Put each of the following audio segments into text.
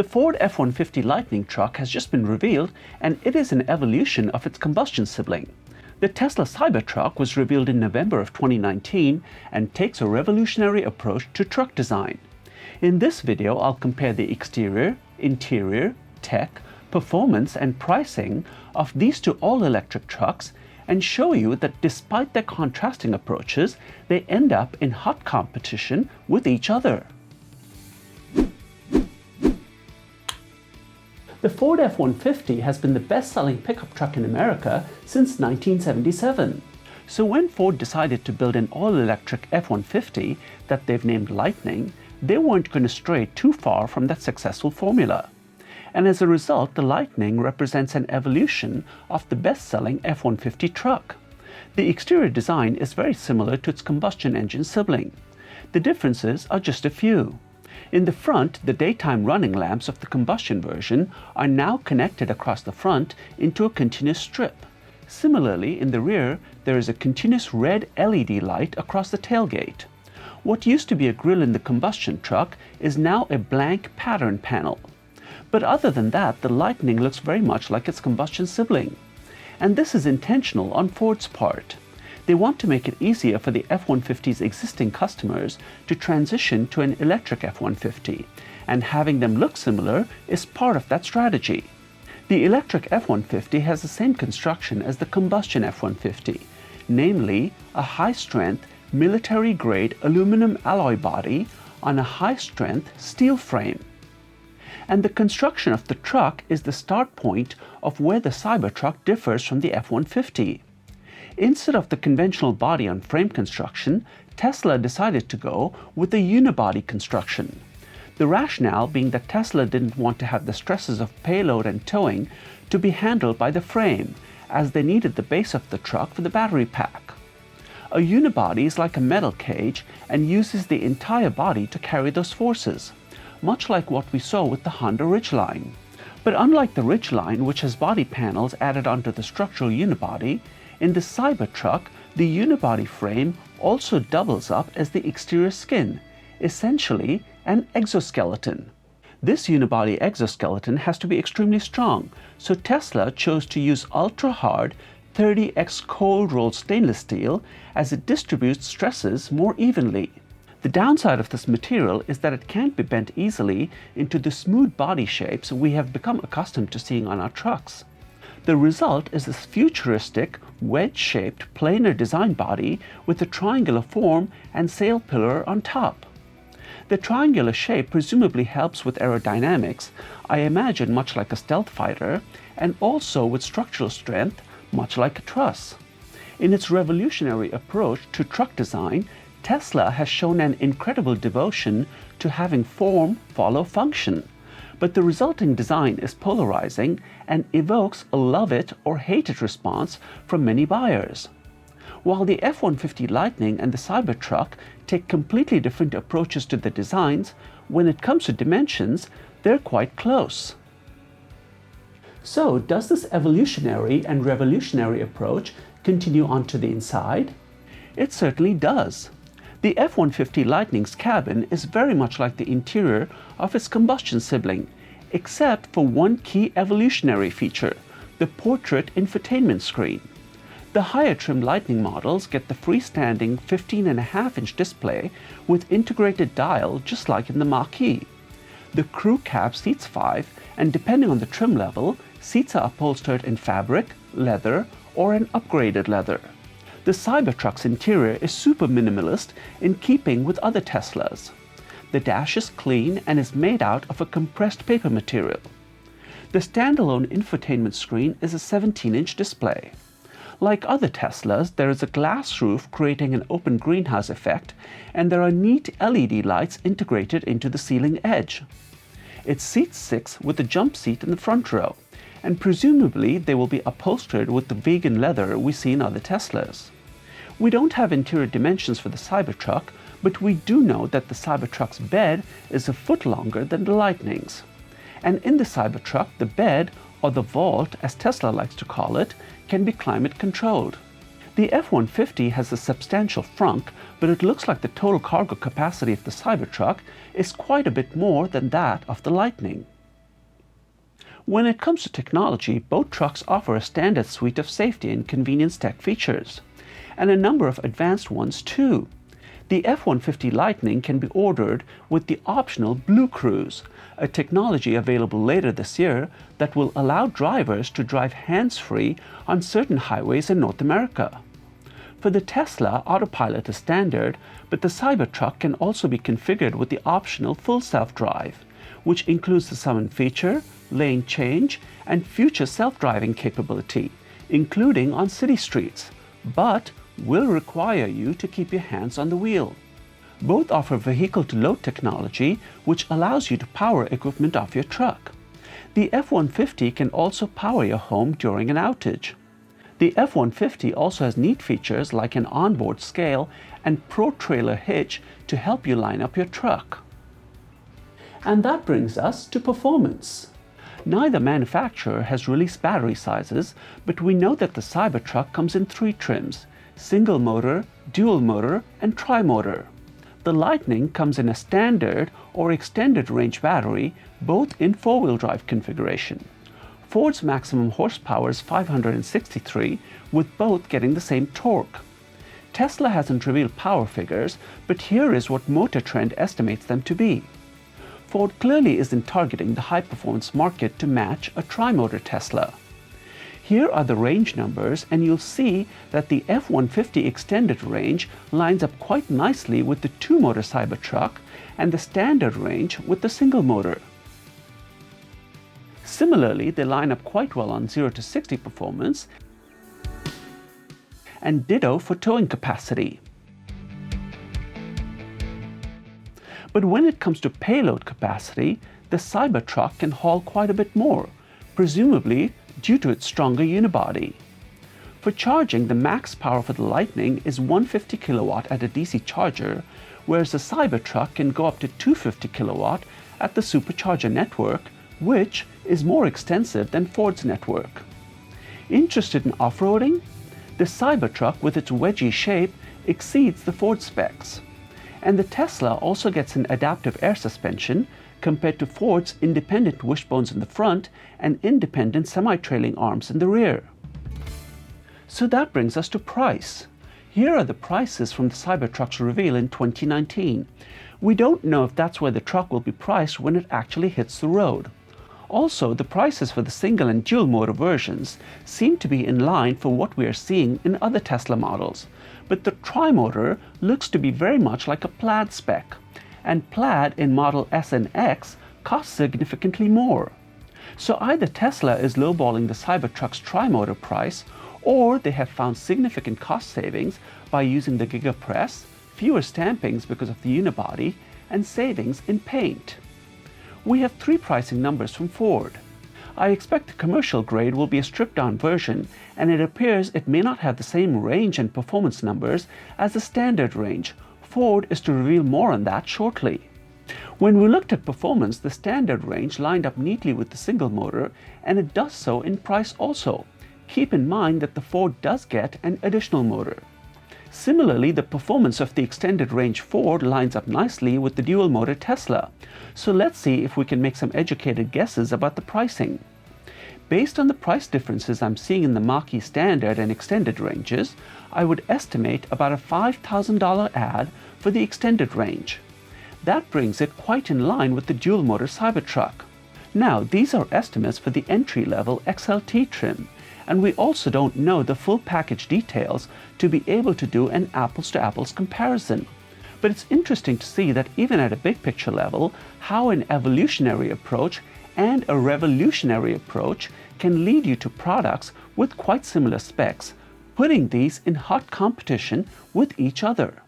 The Ford F-150 Lightning truck has just been revealed, and it is an evolution of its combustion sibling. The Tesla Cybertruck was revealed in November of 2019 and takes a revolutionary approach to truck design. In this video, I'll compare the exterior, interior, tech, performance, and pricing of these two all-electric trucks and show you that despite their contrasting approaches, they end up in hot competition with each other. The Ford F-150 has been the best-selling pickup truck in America since 1977. So when Ford decided to build an all-electric F-150 that they've named Lightning, they weren't going to stray too far from that successful formula. And as a result, the Lightning represents an evolution of the best-selling F-150 truck. The exterior design is very similar to its combustion engine sibling. The differences are just a few. In the front, the daytime running lamps of the combustion version are now connected across the front into a continuous strip. Similarly, in the rear, there is a continuous red LED light across the tailgate. What used to be a grille in the combustion truck is now a blank pattern panel. But other than that, the Lightning looks very much like its combustion sibling. And this is intentional on Ford's part. They want to make it easier for the F-150's existing customers to transition to an electric F-150, and having them look similar is part of that strategy. The electric F-150 has the same construction as the combustion F-150, namely a high-strength, military-grade aluminum alloy body on a high-strength steel frame. And the construction of the truck is the start point of where the Cybertruck differs from the F-150. Instead of the conventional body on frame construction, Tesla decided to go with a unibody construction. The rationale being that Tesla didn't want to have the stresses of payload and towing to be handled by the frame, as they needed the base of the truck for the battery pack. A unibody is like a metal cage and uses the entire body to carry those forces, much like what we saw with the Honda Ridgeline. But unlike the Ridgeline, which has body panels added onto the structural unibody, in the Cybertruck, the unibody frame also doubles up as the exterior skin, essentially an exoskeleton. This unibody exoskeleton has to be extremely strong, so Tesla chose to use ultra-hard 30x cold-rolled stainless steel as it distributes stresses more evenly. The downside of this material is that it can't be bent easily into the smooth body shapes we have become accustomed to seeing on our trucks. The result is this futuristic, wedge-shaped, planar design body with a triangular form and sail pillar on top. The triangular shape presumably helps with aerodynamics, I imagine much like a stealth fighter, and also with structural strength, much like a truss. In its revolutionary approach to truck design, Tesla has shown an incredible devotion to having form follow function. But the resulting design is polarizing and evokes a love it or hate it response from many buyers. While the F-150 Lightning and the Cybertruck take completely different approaches to the designs, when it comes to dimensions, they're quite close. So, does this evolutionary and revolutionary approach continue on to the inside? It certainly does. The F-150 Lightning's cabin is very much like the interior of its combustion sibling, except for one key evolutionary feature, the portrait infotainment screen. The higher trim Lightning models get the freestanding 15.5-inch display with integrated dial just like in the Mach-E. The crew cab seats 5, and depending on the trim level, seats are upholstered in fabric, leather, or an upgraded leather. The Cybertruck's interior is super minimalist in keeping with other Teslas. The dash is clean and is made out of a compressed paper material. The standalone infotainment screen is a 17-inch display. Like other Teslas, there is a glass roof creating an open greenhouse effect, and there are neat LED lights integrated into the ceiling edge. It seats 6 with a jump seat in the front row, and presumably they will be upholstered with the vegan leather we see in other Teslas. We don't have interior dimensions for the Cybertruck, but we do know that the Cybertruck's bed is a foot longer than the Lightning's. And in the Cybertruck, the bed, or the vault as Tesla likes to call it, can be climate controlled. The F-150 has a substantial frunk, but it looks like the total cargo capacity of the Cybertruck is quite a bit more than that of the Lightning. When it comes to technology, both trucks offer a standard suite of safety and convenience tech features, and a number of advanced ones too. The F-150 Lightning can be ordered with the optional Blue Cruise, a technology available later this year that will allow drivers to drive hands-free on certain highways in North America. For the Tesla, autopilot is standard, but the Cybertruck can also be configured with the optional full self-drive, which includes the summon feature, lane change, and future self-driving capability, including on city streets, but will require you to keep your hands on the wheel. Both offer vehicle-to-load technology, which allows you to power equipment off your truck. The F-150 can also power your home during an outage. The F-150 also has neat features like an onboard scale and Pro Trailer hitch to help you line up your truck. And that brings us to performance. Neither manufacturer has released battery sizes, but we know that the Cybertruck comes in 3 trims: single motor, dual motor, and tri-motor. The Lightning comes in a standard or extended range battery, both in 4-wheel drive configuration. Ford's maximum horsepower is 563, with both getting the same torque. Tesla hasn't revealed power figures, but here is what Motor Trend estimates them to be. Ford clearly isn't targeting the high-performance market to match a tri-motor Tesla. Here are the range numbers, and you'll see that the F-150 extended range lines up quite nicely with the 2-motor Cybertruck and the standard range with the single motor. Similarly, they line up quite well on 0 to 60 performance, and ditto for towing capacity. But when it comes to payload capacity, the Cybertruck can haul quite a bit more, presumably due to its stronger unibody. For charging, the max power for the Lightning is 150 kW at a DC charger, whereas the Cybertruck can go up to 250 kW at the Supercharger network, which is more extensive than Ford's network. Interested in off-roading? The Cybertruck, with its wedgy shape, exceeds the Ford specs. And the Tesla also gets an adaptive air suspension compared to Ford's independent wishbones in the front and independent semi-trailing arms in the rear. So that brings us to price. Here are the prices from the Cybertruck's reveal in 2019. We don't know if that's where the truck will be priced when it actually hits the road. Also, the prices for the single and dual motor versions seem to be in line for what we are seeing in other Tesla models, but the tri-motor looks to be very much like a Plaid spec, and Plaid in Model S and X costs significantly more. So either Tesla is lowballing the Cybertruck's tri-motor price, or they have found significant cost savings by using the GigaPress, fewer stampings because of the unibody, and savings in paint. We have 3 pricing numbers from Ford. I expect the commercial grade will be a stripped-down version, and it appears it may not have the same range and performance numbers as the standard range. Ford is to reveal more on that shortly. When we looked at performance, the standard range lined up neatly with the single motor, and it does so in price also. Keep in mind that the Ford does get an additional motor. Similarly, the performance of the extended range Ford lines up nicely with the dual motor Tesla. So let's see if we can make some educated guesses about the pricing. Based on the price differences I'm seeing in the Mach-E standard and extended ranges, I would estimate about a $5,000 ad for the extended range. That brings it quite in line with the dual motor Cybertruck. Now, these are estimates for the entry-level XLT trim, and we also don't know the full package details to be able to do an apples-to-apples comparison. But it's interesting to see that even at a big picture level, how an evolutionary approach and a revolutionary approach can lead you to products with quite similar specs, putting these in hot competition with each other.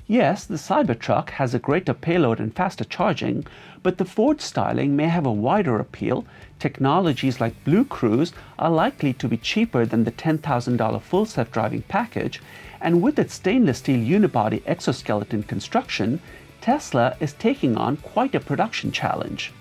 Yes, the Cybertruck has a greater payload and faster charging, but the Ford styling may have a wider appeal. Technologies like Blue Cruise are likely to be cheaper than the $10,000 full self-driving package, and with its stainless steel unibody exoskeleton construction, Tesla is taking on quite a production challenge.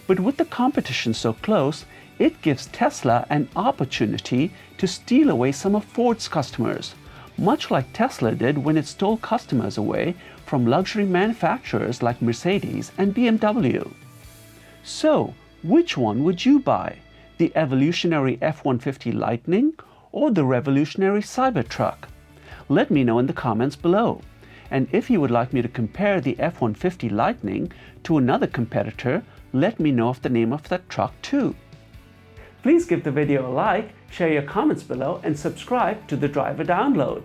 But with the competition so close, it gives Tesla an opportunity to steal away some of Ford's customers, much like Tesla did when it stole customers away from luxury manufacturers like Mercedes and BMW. So, which one would you buy? the evolutionary F-150 Lightning or the revolutionary Cybertruck? Let me know in the comments below. And if you would like me to compare the F-150 Lightning to another competitor, let me know of the name of that truck too. Please give the video a like, share your comments below, and subscribe to the Driver Download.